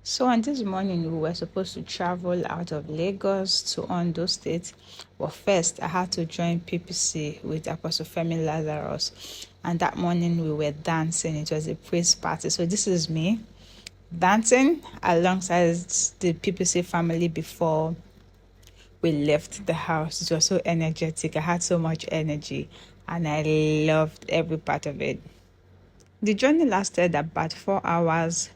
So on this morning, we were supposed to travel out of Lagos to Ondo State. But first, I had to join PPC with Apostle Femi Lazarus. And that morning, we were dancing. It was a praise party. So this is me dancing alongside the PPC family before we left the house. It was so energetic. I had so much energy and I loved every part of it. The journey lasted about 4 hours.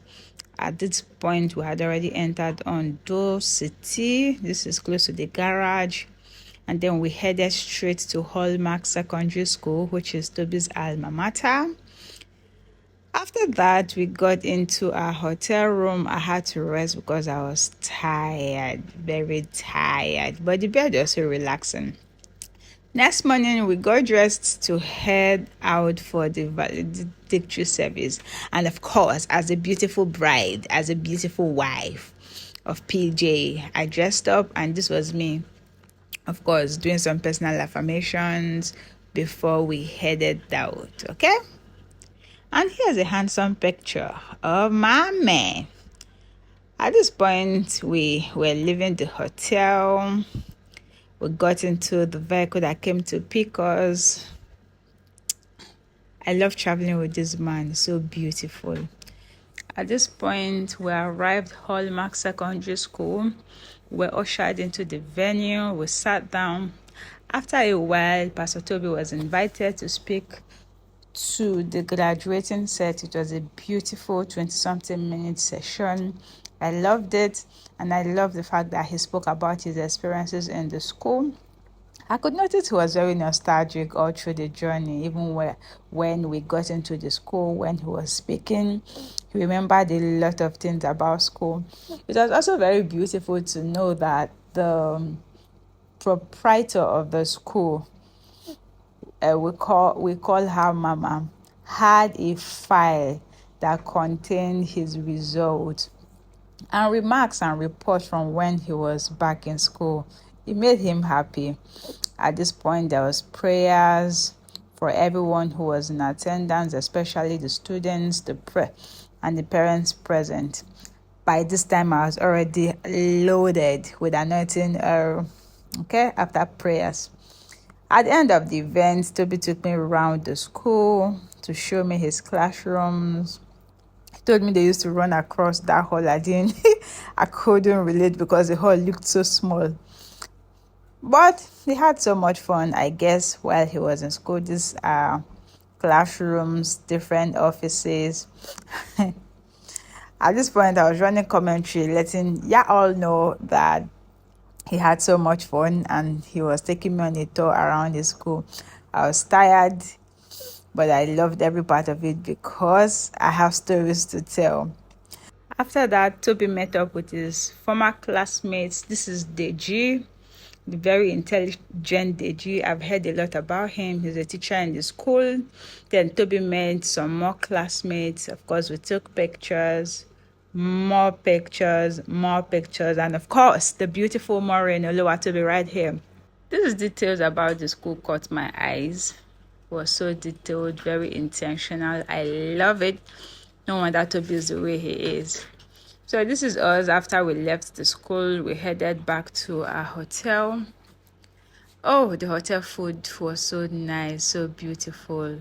At this point, we had already entered Ondo City. This is close to the garage. And then we headed straight to Hallmark Secondary School, which is Toby's alma mater. After that, we got into our hotel room. I had to rest because I was tired, very tired. But the bed was so relaxing. Next morning, we got dressed to head out for the valedictory service. And of course, as a beautiful bride, as a beautiful wife of PJ, I dressed up, and this was me, of course, doing some personal affirmations before we headed out. Okay? And here's a handsome picture of my man. At this point, we were leaving the hotel. We got into the vehicle that came to pick us. I love traveling with this man. So beautiful. At this point, we arrived Hallmark Secondary School. We were ushered into the venue. We sat down. After a while, Pastor Toby was invited to speak to the graduating set. It was a beautiful 20-something minute session. I loved it, and I love the fact that he spoke about his experiences in the school. I could notice he was very nostalgic all through the journey, even when we got into the school, when he was speaking. He remembered a lot of things about school. It was also very beautiful to know that the proprietor of the school, we call her Mama, had a file that contained his results and remarks and reports from when he was back in school. It made him happy. At this point, there was prayers for everyone who was in attendance, especially the students, and the parents present. By this time, I was already loaded with anointing oil. Okay, after prayers. At the end of the event, Toby took me around the school to show me his classrooms. He told me they used to run across that hall. I couldn't relate because the hall looked so small. But he had so much fun, I guess, while he was in school. These are classrooms, different offices. At this point, I was running commentary, letting y'all know that he had so much fun and he was taking me on a tour around his school. I was tired, but I loved every part of it because I have stories to tell. After that, Toby met up with his former classmates. This is Deji, the very intelligent Deji. I've heard a lot about him. He's a teacher in the school. Then Toby met some more classmates. Of course, we took pictures, more pictures, and of course, the beautiful Maureen Oluwatobi right here. This is details about the school caught my eyes. It was so detailed, very intentional. I love it. No wonder Toby is the way he is. So this is us after we left the school. We headed back to our hotel. Oh, the hotel food was so nice, so beautiful.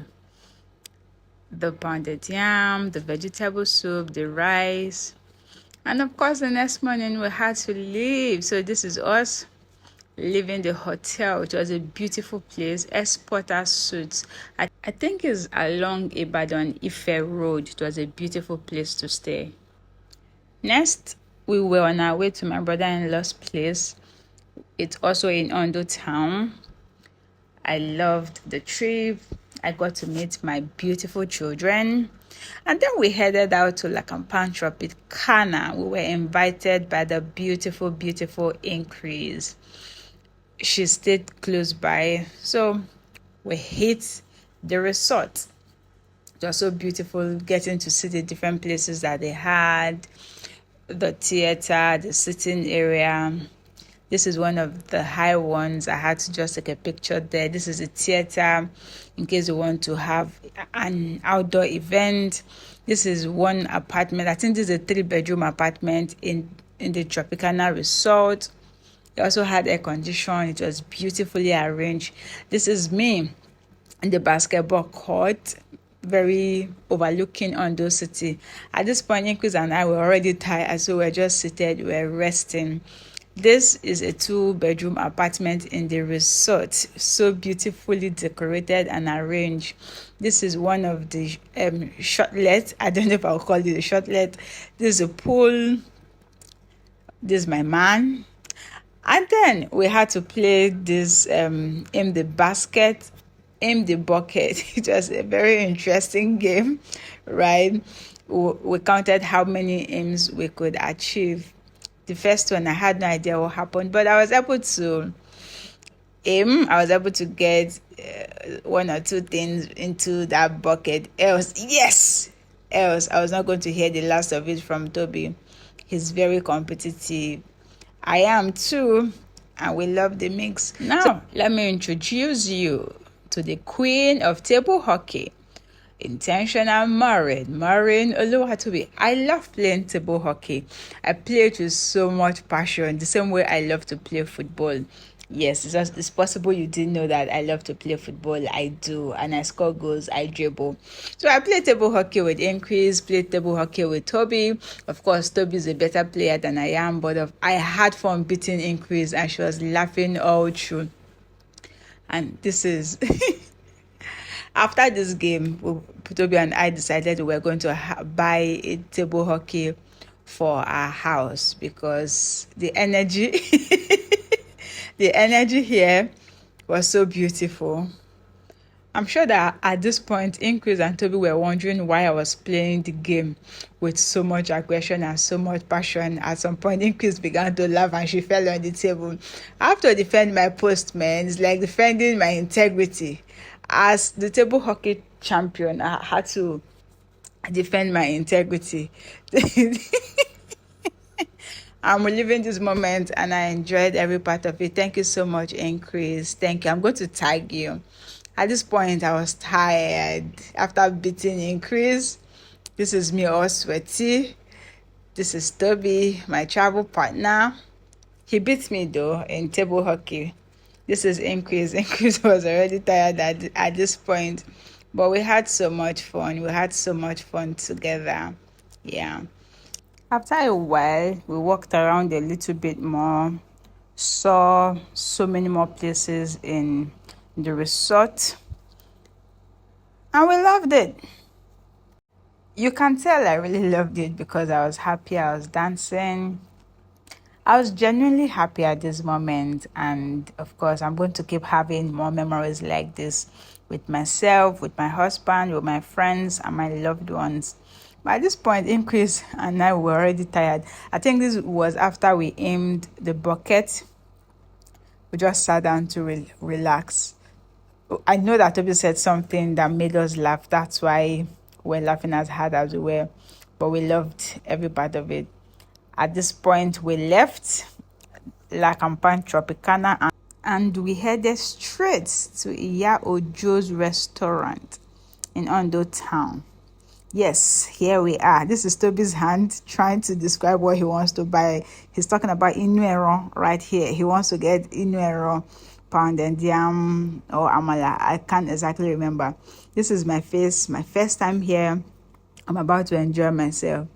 The pounded yam, the vegetable soup, the rice. And of course, the next morning we had to leave. So this is us leaving the hotel. It was a beautiful place. Exporter Suits. I think it's along Ibadan Ife Road. It was a beautiful place to stay. Next, we were on our way to my brother-in-law's place. It's also in Ondo town. I loved the trip. I got to meet my beautiful children. And then we headed out to Lakampan Tropicana. We were invited by the beautiful, beautiful Increase. She stayed close by. So we hit the resort. It was so beautiful getting to see the different places that they had, the theater, the sitting area. This is one of the high ones. I had to just take a picture there. This is a theater in case you want to have an outdoor event. This is one apartment. I think this is a 3-bedroom apartment in the Tropicana Resort. It also had air condition. It was beautifully arranged. This is me in the basketball court, very overlooking Ondo City. At this point, Increase and I were already tired, so we were just seated, we were resting. This is a 2-bedroom apartment in the resort, so beautifully decorated and arranged. This is one of the shortlet. I don't know if I'll call it a shortlet. This is a pool. This is my man. And then we had to play this aim the basket, aim the bucket. It was a very interesting game, right? We counted how many aims we could achieve. The first one, I had no idea what happened, but I was able to aim. I was able to get one or two things into that bucket. Else I was not going to hear the last of it from Toby. He's very competitive. I am too, and we love the mix. Now, let me introduce you to the queen of table hockey, intentional Maureen Oluwatobi. I love playing table hockey. I play it with so much passion, the same way I love to play football. Yes, it's possible you didn't know that I love to play football. I do, and I score goals, I dribble. So I play table hockey with Increase, play table hockey with Toby. Of course, Toby is a better player than I am, but I had fun beating Increase, and she was laughing all through. And this is... After this game, Toby and I decided we were going to buy a table hockey for our house because the energy... The energy here was so beautiful. I'm sure that at this point, Increase and Toby were wondering why I was playing the game with so much aggression and so much passion. At some point, Increase began to laugh and she fell on the table. I have to defend my post, man. It's like defending my integrity. As the table hockey champion, I had to defend my integrity. I'm reliving this moment and I enjoyed every part of it. Thank you so much, Increase. Thank you. I'm going to tag you. At this point, I was tired. After beating Increase, this is me all sweaty. This is Toby, my travel partner. He beat me though in table hockey. This is Increase. Increase was already tired at this point. But we had so much fun. We had so much fun together. Yeah. After a while, we walked around a little bit more, saw so many more places in the resort, and we loved it. You can tell I really loved it because I was happy, I was dancing. I was genuinely happy at this moment, and of course, I'm going to keep having more memories like this with myself, with my husband, with my friends, and my loved ones. By this point, Increase and I were already tired. I think this was after we aimed the bucket. We just sat down to relax. I know that Toby said something that made us laugh. That's why we're laughing as hard as we were. But we loved every part of it. At this point, we left La Campagne Tropicana and we headed straight to Iya Ojo's restaurant in Ondo town. Yes, here we are. This is Toby's hand trying to describe what he wants to buy. He's talking about Inuero right here. He wants to get Inuero, pounded yam, or amala. I can't exactly remember. This is my face, my first time here. I'm about to enjoy myself.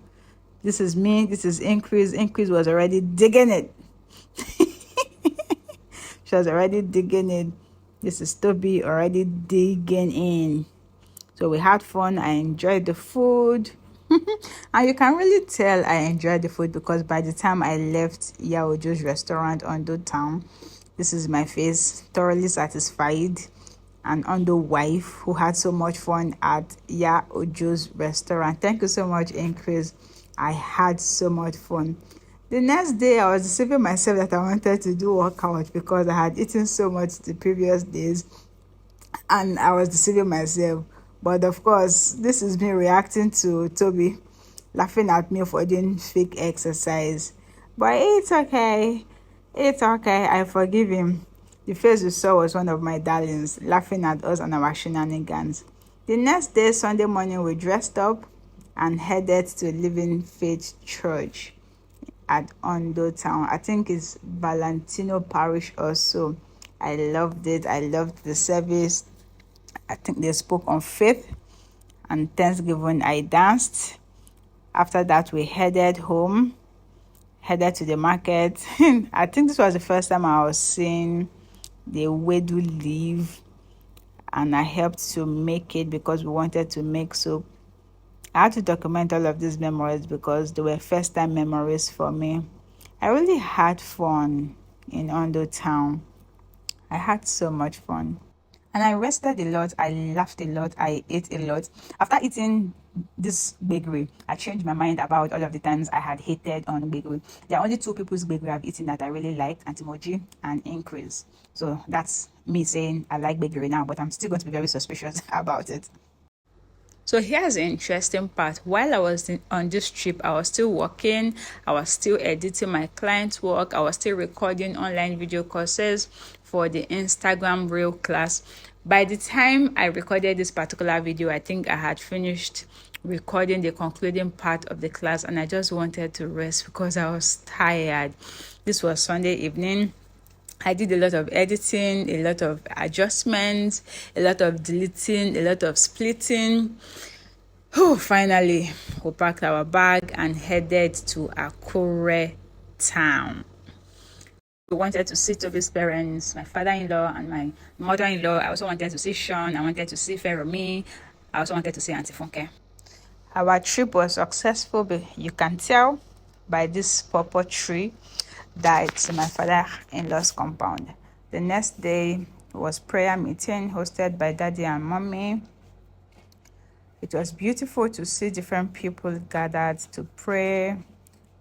This is me. This is Increase. Increase was already digging it. She was already digging it. This is Toby already digging in. So we had fun. I enjoyed the food. And you can really tell I enjoyed the food because by the time I left Yaojo's restaurant Ondo town, this is my face, thoroughly satisfied. An Ondo wife who had so much fun at Yaojo's restaurant. Thank you so much, Increase. I had so much fun. The next day, I was deceiving myself that I wanted to do workout because I had eaten so much the previous days. And I was deceiving myself. But of course, this is me reacting to Toby laughing at me for doing fake exercise. But it's okay. It's okay, I forgive him. The face you saw was one of my darlings, laughing at us and our shenanigans. The next day, Sunday morning, we dressed up and headed to Living Faith Church at Ondo town. I think it's Valentino Parish also. I loved it. I loved the service. I think they spoke on faith and Thanksgiving. I danced. After that, we headed home, headed to the market. I think this was the first time I was seeing the wedu leaf, and I helped to make it because we wanted to make soup. I had to document all of these memories because they were first time memories for me. I really had fun in Ondo town. I had so much fun. And I rested a lot. I laughed a lot. I ate a lot. After eating this bakery, I changed my mind about all of the times I had hated on bakery. There are only two people's bakery I've eaten that I really liked, Antimoji and Increase. So that's me saying I like bakery now, but I'm still going to be very suspicious about it. So here's the interesting part. While I was on this trip, I was still working, I was still editing my client's work, I was still recording online video courses for the Instagram Reel class. By the time I recorded this particular video, I think I had finished recording the concluding part of the class, and I just wanted to rest because I was tired. This was Sunday evening. I did a lot of editing, a lot of adjustments, a lot of deleting, a lot of splitting. Finally, we packed our bag and headed to Akure town. We wanted to see Toby's parents, my father-in-law and my mother-in-law. I also wanted to see Sean. I wanted to see Feromi. I also wanted to see Auntie Funke. Our trip was successful, but you can tell by this purple tree that it's my father-in-law's compound. The next day was prayer meeting hosted by daddy and mommy. It was beautiful to see different people gathered to pray,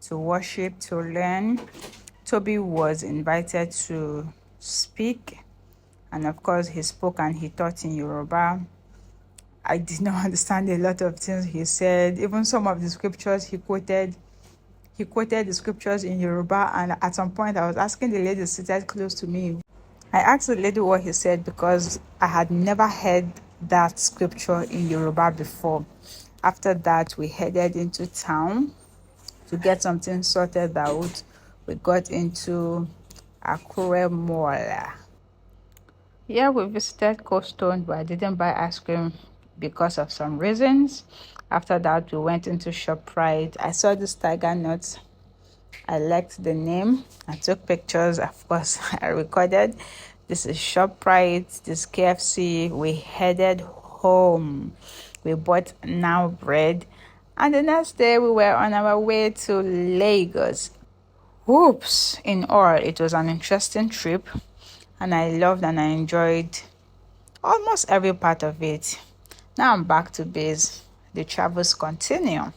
to worship, to learn. Toby was invited to speak, and of course he spoke and he taught in Yoruba. I did not understand a lot of things he said. Even some of the scriptures he quoted the scriptures in Yoruba, and at some point I was asking the lady seated close to me. I asked the lady what he said because I had never heard that scripture in Yoruba before. After that, we headed into town to get something sorted out. We got into Akure Mall. Yeah, we visited Cold Stone, but I didn't buy ice cream because of some reasons. After that, we went into ShopRite. I saw this tiger nuts. I liked the name. I took pictures. Of course, I recorded. This is ShopRite. This KFC. We headed home. We bought now bread. And the next day, we were on our way to Lagos. Whoops! In all, it was an interesting trip. And I loved and I enjoyed almost every part of it. Now I'm back to base. The travels continue.